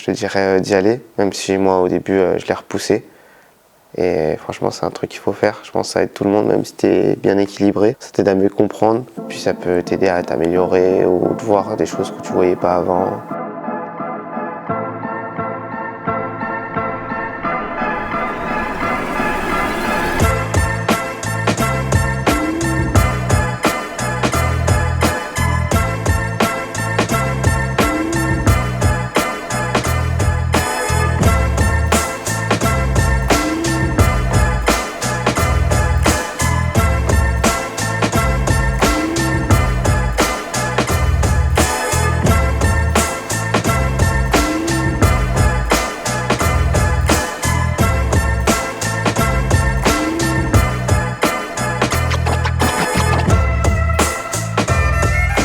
je te dirais d'y aller, même si moi au début je l'ai repoussé. Et franchement, c'est un truc qu'il faut faire. Je pense que ça aide tout le monde, même si tu es bien équilibré. Ça t'aide à mieux comprendre. Puis ça peut t'aider à t'améliorer ou de voir des choses que tu voyais pas avant.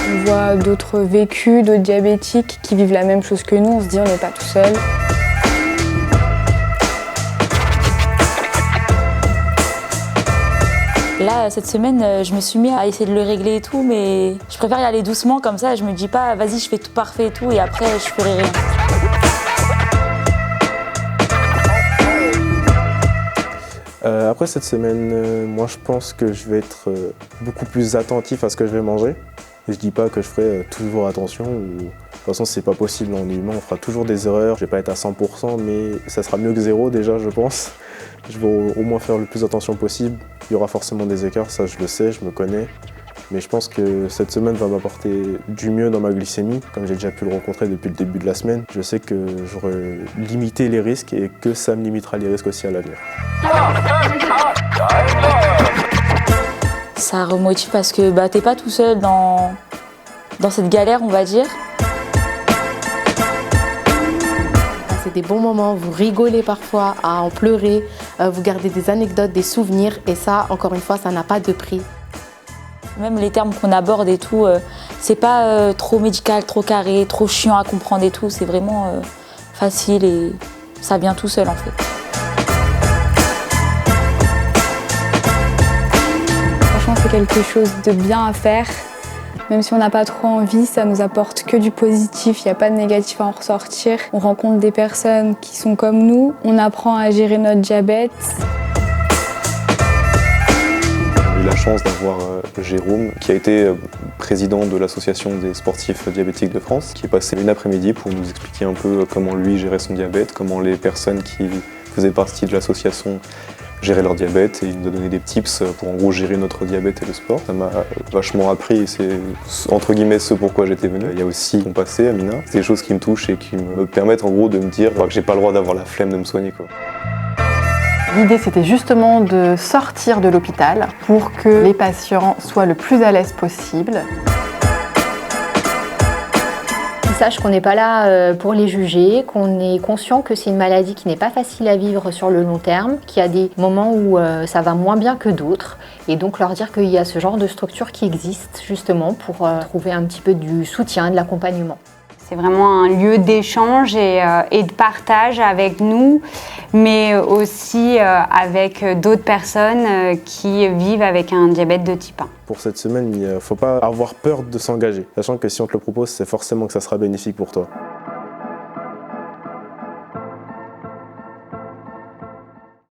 On voit d'autres vécus, d'autres diabétiques qui vivent la même chose que nous, on se dit on n'est pas tout seul. Là, cette semaine, je me suis mis à essayer de le régler et tout, mais je préfère y aller doucement comme ça. Je me dis pas, vas-y, je fais tout parfait et tout, et après, je ferai rien. Après cette semaine, moi je pense que je vais être beaucoup plus attentif à ce que je vais manger. Et je dis pas que je ferai toujours attention. De toute façon, c'est pas possible, on est humain, on fera toujours des erreurs. Je vais pas être à 100%, mais ça sera mieux que zéro déjà, je pense. Je vais au moins faire le plus attention possible. Il y aura forcément des écarts, ça je le sais, je me connais. Mais je pense que cette semaine va m'apporter du mieux dans ma glycémie, comme j'ai déjà pu le rencontrer depuis le début de la semaine. Je sais que j'aurai limité les risques et que ça me limitera les risques aussi à l'avenir. Ça remotive parce que t'es pas tout seul dans cette galère, on va dire. C'est des bons moments, vous rigolez parfois à en pleurer, vous gardez des anecdotes, des souvenirs, et ça, encore une fois, ça n'a pas de prix. Même les termes qu'on aborde et tout, c'est pas trop médical, trop carré, trop chiant à comprendre et tout, c'est vraiment facile et ça vient tout seul en fait. Franchement, c'est quelque chose de bien à faire. Même si on n'a pas trop envie, ça nous apporte que du positif, il n'y a pas de négatif à en ressortir. On rencontre des personnes qui sont comme nous, on apprend à gérer notre diabète. J'ai eu la chance d'avoir Jérôme, qui a été président de l'association des sportifs diabétiques de France, qui est passé une après-midi pour nous expliquer un peu comment lui gérait son diabète, comment les personnes qui faisaient partie de l'association gérer leur diabète, et il nous a donné des tips pour en gros gérer notre diabète et le sport. Ça m'a vachement appris et c'est entre guillemets ce pourquoi j'étais venu. Il y a aussi mon passé, Amina. C'est des choses qui me touchent et qui me permettent en gros de me dire que j'ai pas le droit d'avoir la flemme de me soigner, quoi. L'idée, c'était justement de sortir de l'hôpital pour que les patients soient le plus à l'aise possible. Ils sachent qu'on n'est pas là pour les juger, qu'on est conscient que c'est une maladie qui n'est pas facile à vivre sur le long terme, qu'il y a des moments où ça va moins bien que d'autres, et donc leur dire qu'il y a ce genre de structure qui existe justement pour trouver un petit peu du soutien, de l'accompagnement. C'est vraiment un lieu d'échange et de partage avec nous, mais aussi avec d'autres personnes qui vivent avec un diabète de type 1. Pour cette semaine, il ne faut pas avoir peur de s'engager, sachant que si on te le propose, c'est forcément que ça sera bénéfique pour toi.